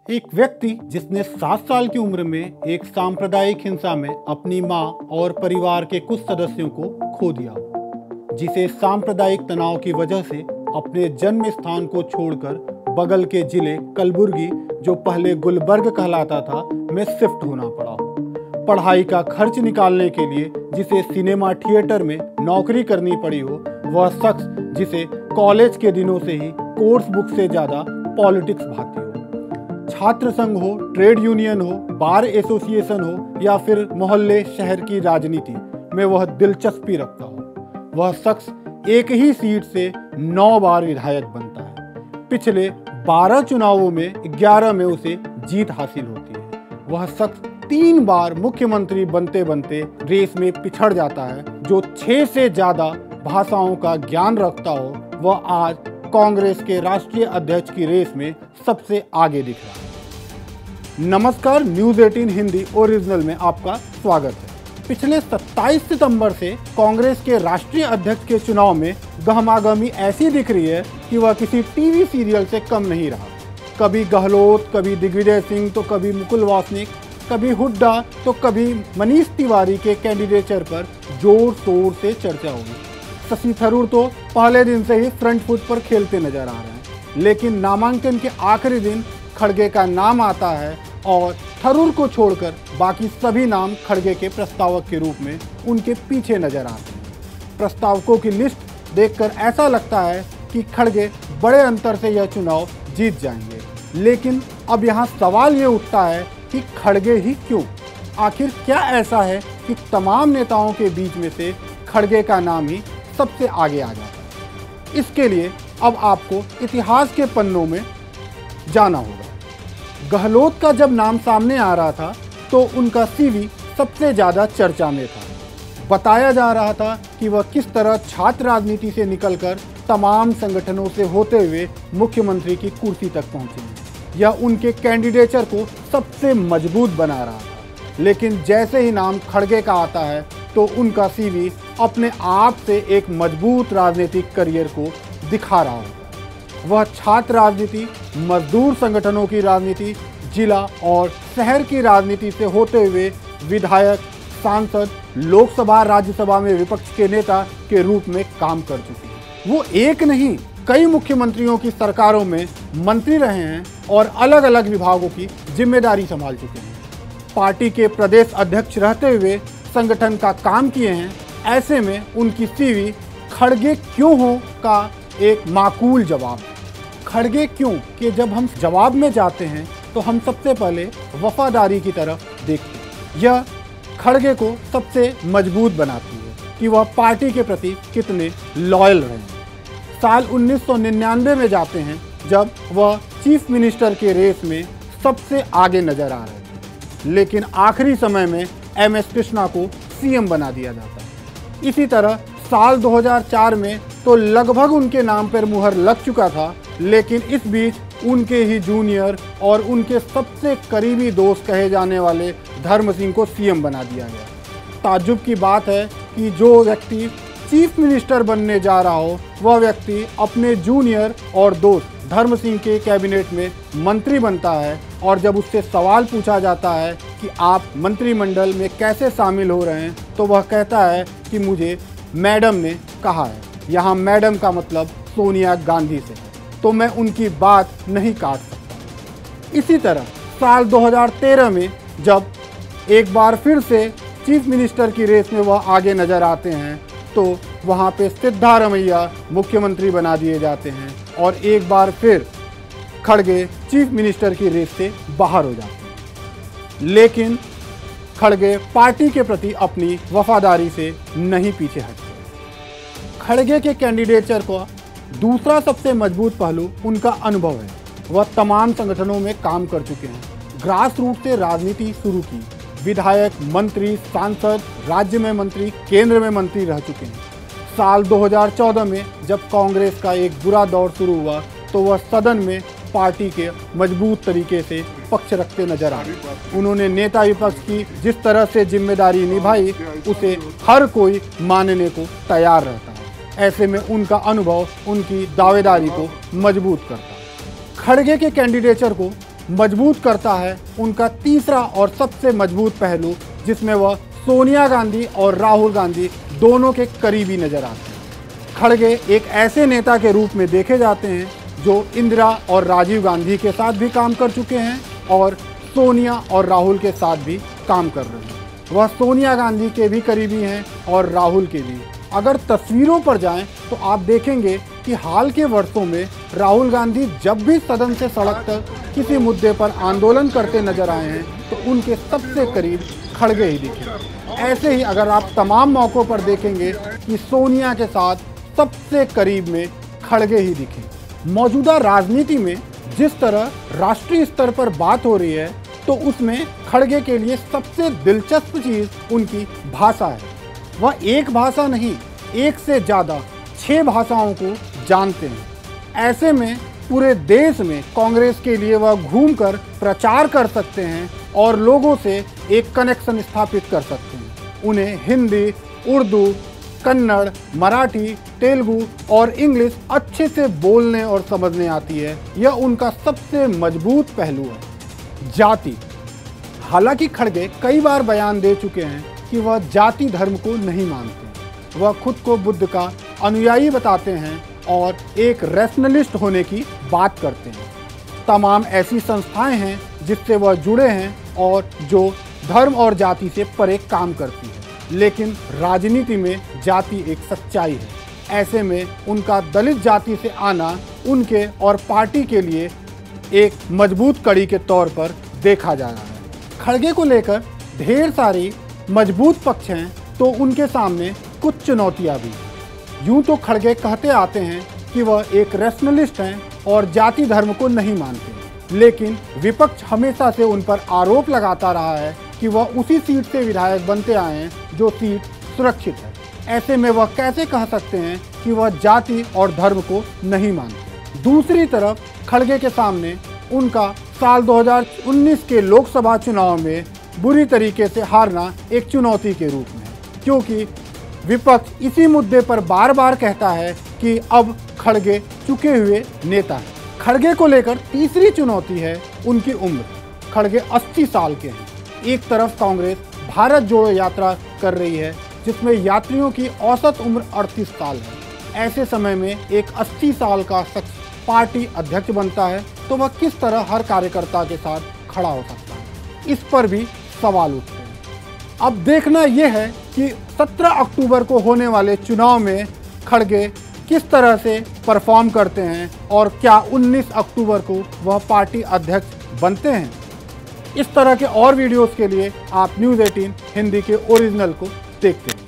एक व्यक्ति जिसने 7 साल की उम्र में एक सांप्रदायिक हिंसा में अपनी मां और परिवार के कुछ सदस्यों को खो दिया, जिसे सांप्रदायिक तनाव की वजह से अपने जन्म स्थान को छोड़कर बगल के जिले कलबुर्गी, जो पहले गुलबर्ग कहलाता था, में शिफ्ट होना पड़ा हो। पढ़ाई का खर्च निकालने के लिए जिसे सिनेमा थिएटर में नौकरी करनी पड़ी हो, वह शख्स जिसे कॉलेज के दिनों से ही कोर्स बुक से ज्यादा पॉलिटिक्स भाती हो। छात्र संघ हो, ट्रेड यूनियन हो, बार एसोसिएशन हो या फिर मोहल्ले शहर की राजनीति में वह दिलचस्पी रखता हो, वह शख्स एक ही सीट से 9 बार विधायक बनता है। पिछले 12 चुनावों में 11 में उसे जीत हासिल होती है। वह शख्स 3 बार मुख्यमंत्री बनते बनते रेस में पिछड़ जाता है। जो 6 से ज्यादा भाषाओं का ज्ञान रखता हो, वह आज कांग्रेस के राष्ट्रीय अध्यक्ष की रेस में सबसे आगे दिख रहा है। नमस्कार, न्यूज़ 18 हिंदी ओरिजिनल में आपका स्वागत है। पिछले 27 सितंबर से कांग्रेस के राष्ट्रीय अध्यक्ष के चुनाव में गहमागहमी ऐसी दिख रही है कि वह किसी टीवी सीरियल से कम नहीं रहा। कभी गहलोत, कभी दिग्विजय सिंह, तो कभी मुकुल वासनिक, कभी हुड्डा, तो कभी मनीष तिवारी के कैंडिडेचर पर जोर शोर से चर्चा होगी। शशि थरूर तो पहले दिन से ही फ्रंट फुट पर खेलते नजर आ रहे हैं, लेकिन नामांकन के आखिरी दिन खड़गे का नाम आता है और थरूर को छोड़कर बाकी सभी नाम खड़गे के प्रस्तावक के रूप में उनके पीछे नजर आते हैं। प्रस्तावकों की लिस्ट देखकर ऐसा लगता है कि खड़गे बड़े अंतर से यह चुनाव जीत जाएंगे, लेकिन अब यहाँ सवाल ये उठता है कि खड़गे ही क्यों? आखिर क्या ऐसा है कि तमाम नेताओं के बीच में से खड़गे का नाम ही सबसे आगे आ जाता है? इसके लिए अब आपको इतिहास के पन्नों में जाना होगा। गहलोत का जब नाम सामने आ रहा था तो उनका सीवी सबसे ज़्यादा चर्चा में था। बताया जा रहा था कि वह किस तरह छात्र राजनीति से निकलकर तमाम संगठनों से होते हुए मुख्यमंत्री की कुर्सी तक पहुंचे। यह उनके कैंडिडेचर को सबसे मजबूत बना रहा था, लेकिन जैसे ही नाम खड़गे का आता है तो उनका सीवी अपने आप से एक मजबूत राजनीतिक करियर को दिखा रहा होता है। वह छात्र राजनीति, मजदूर संगठनों की राजनीति, जिला और शहर की राजनीति से होते हुए विधायक, सांसद, लोकसभा, राज्यसभा में विपक्ष के नेता के रूप में काम कर चुकी है। वो एक नहीं, कई मुख्यमंत्रियों की सरकारों में मंत्री रहे हैं और अलग अलग विभागों की जिम्मेदारी संभाल चुके हैं। पार्टी के प्रदेश अध्यक्ष रहते हुए संगठन का काम किए हैं। ऐसे में उनकी सीवी खड़गे क्यों हो का एक माकूल जवाब है। खड़गे क्यों कि जब हम जवाब में जाते हैं तो हम सबसे पहले वफादारी की तरफ देखते हैं। यह खड़गे को सबसे मजबूत बनाती है कि वह पार्टी के प्रति कितने लॉयल रहे। साल 1999 में जाते हैं जब वह चीफ मिनिस्टर के रेस में सबसे आगे नजर आ रहे थे, लेकिन आखिरी समय में MS कृष्णा को CM बना दिया जाता है। इसी तरह साल 2004 में तो लगभग उनके नाम पर मुहर लग चुका था, लेकिन इस बीच उनके ही जूनियर और उनके सबसे करीबी दोस्त कहे जाने वाले धर्म सिंह को CM बना दिया गया। ताज्जुब की बात है कि जो व्यक्ति चीफ मिनिस्टर बनने जा रहा हो, वह व्यक्ति अपने जूनियर और दोस्त धर्म सिंह के कैबिनेट में मंत्री बनता है, और जब उससे सवाल पूछा जाता है कि आप मंत्रिमंडल में कैसे शामिल हो रहे हैं, तो वह कहता है कि मुझे मैडम ने कहा है। यहाँ मैडम का मतलब सोनिया गांधी से है, तो मैं उनकी बात नहीं काट सकता। इसी तरह साल 2013 में जब एक बार फिर से चीफ मिनिस्टर की रेस में वह आगे नजर आते हैं, तो वहाँ पे सिद्धारमैया मुख्यमंत्री बना दिए जाते हैं और एक बार फिर खड़गे चीफ मिनिस्टर की रेस से बाहर हो जाते हैं। लेकिन खड़गे पार्टी के प्रति अपनी वफादारी से नहीं पीछे हटते। खड़गे के कैंडिडेचर का दूसरा सबसे मजबूत पहलू उनका अनुभव है। वह तमाम संगठनों में काम कर चुके हैं, ग्रास रूट से राजनीति शुरू की, विधायक, मंत्री, सांसद, राज्य में मंत्री, केंद्र में मंत्री रह चुके हैं। साल 2014 में जब कांग्रेस का एक बुरा दौर शुरू हुआ तो वह सदन में पार्टी के मजबूत तरीके से पक्ष रखते नजर आए। उन्होंने नेता विपक्ष की जिस तरह से जिम्मेदारी निभाई, उसे हर कोई मानने को तैयार रहता है। ऐसे में उनका अनुभव उनकी दावेदारी को मजबूत करता है। खड़गे के कैंडिडेचर को मजबूत करता है उनका तीसरा और सबसे मजबूत पहलू, जिसमें वह सोनिया गांधी और राहुल गांधी दोनों के करीबी नजर आते हैं। खड़गे एक ऐसे नेता के रूप में देखे जाते हैं जो इंदिरा और राजीव गांधी के साथ भी काम कर चुके हैं और सोनिया और राहुल के साथ भी काम कर रहे हैं। वह सोनिया गांधी के भी करीबी हैं और राहुल के भी। अगर तस्वीरों पर जाएं तो आप देखेंगे कि हाल के वर्षों में राहुल गांधी जब भी सदन से सड़क तक किसी मुद्दे पर आंदोलन करते नजर आए हैं तो उनके सबसे करीब खड़गे ही दिखे। ऐसे ही अगर आप तमाम मौक़ों पर देखेंगे कि सोनिया के साथ सबसे करीब में खड़गे ही दिखे। मौजूदा राजनीति में जिस तरह राष्ट्रीय स्तर पर बात हो रही है तो उसमें खड़गे के लिए सबसे दिलचस्प चीज़ उनकी भाषा है। वह एक भाषा नहीं, एक से ज़्यादा 6 भाषाओं को जानते हैं। ऐसे में पूरे देश में कांग्रेस के लिए वह घूमकर प्रचार कर सकते हैं और लोगों से एक कनेक्शन स्थापित कर सकते हैं। उन्हें हिंदी, उर्दू, कन्नड़, मराठी, तेलुगु और इंग्लिश अच्छे से बोलने और समझने आती है। यह उनका सबसे मजबूत पहलू है। जाति। हालांकि खड़गे कई बार बयान दे चुके हैं कि वह जाति धर्म को नहीं मानते। वह खुद को बुद्ध का अनुयायी बताते हैं और एक रैशनलिस्ट होने की बात करते हैं। तमाम ऐसी संस्थाएं हैं जिससे वह जुड़े हैं और जो धर्म और जाति से परे काम करती है। लेकिन राजनीति में जाति एक सच्चाई है। ऐसे में उनका दलित जाति से आना उनके और पार्टी के लिए एक मजबूत कड़ी के तौर पर देखा जा रहा है। खड़गे को लेकर ढेर सारी मजबूत पक्ष हैं तो उनके सामने कुछ चुनौतियां भी। यूं तो खड़गे कहते आते हैं कि वह एक रैशनलिस्ट हैं और जाति धर्म को नहीं मानते, लेकिन विपक्ष हमेशा से उन पर आरोप लगाता रहा है कि वह उसी सीट से विधायक बनते आए हैं जो सीट सुरक्षित है। ऐसे में वह कैसे कह सकते हैं कि वह जाति और धर्म को नहीं मानते। दूसरी तरफ खड़गे के सामने उनका साल 2019 के लोकसभा चुनाव में बुरी तरीके से हारना एक चुनौती के रूप में है, क्योंकि विपक्ष इसी मुद्दे पर बार बार कहता है कि अब खड़गे चुके हुए नेता हैं। खड़गे को लेकर तीसरी चुनौती है उनकी उम्र। खड़गे 80 साल के हैं। एक तरफ कांग्रेस भारत जोड़ो यात्रा कर रही है जिसमें यात्रियों की औसत उम्र 38 साल है। ऐसे समय में एक 80 साल का शख्स पार्टी अध्यक्ष बनता है तो वह किस तरह हर कार्यकर्ता के साथ खड़ा हो सकता है, इस पर भी सवाल उठते हैं। अब देखना यह है कि 17 अक्टूबर को होने वाले चुनाव में खड़गे किस तरह से परफॉर्म करते हैं और क्या 19 अक्टूबर को वह पार्टी अध्यक्ष बनते हैं। इस तरह के और वीडियोस के लिए आप न्यूज़ 18 हिंदी के ओरिजिनल को देखते हैं।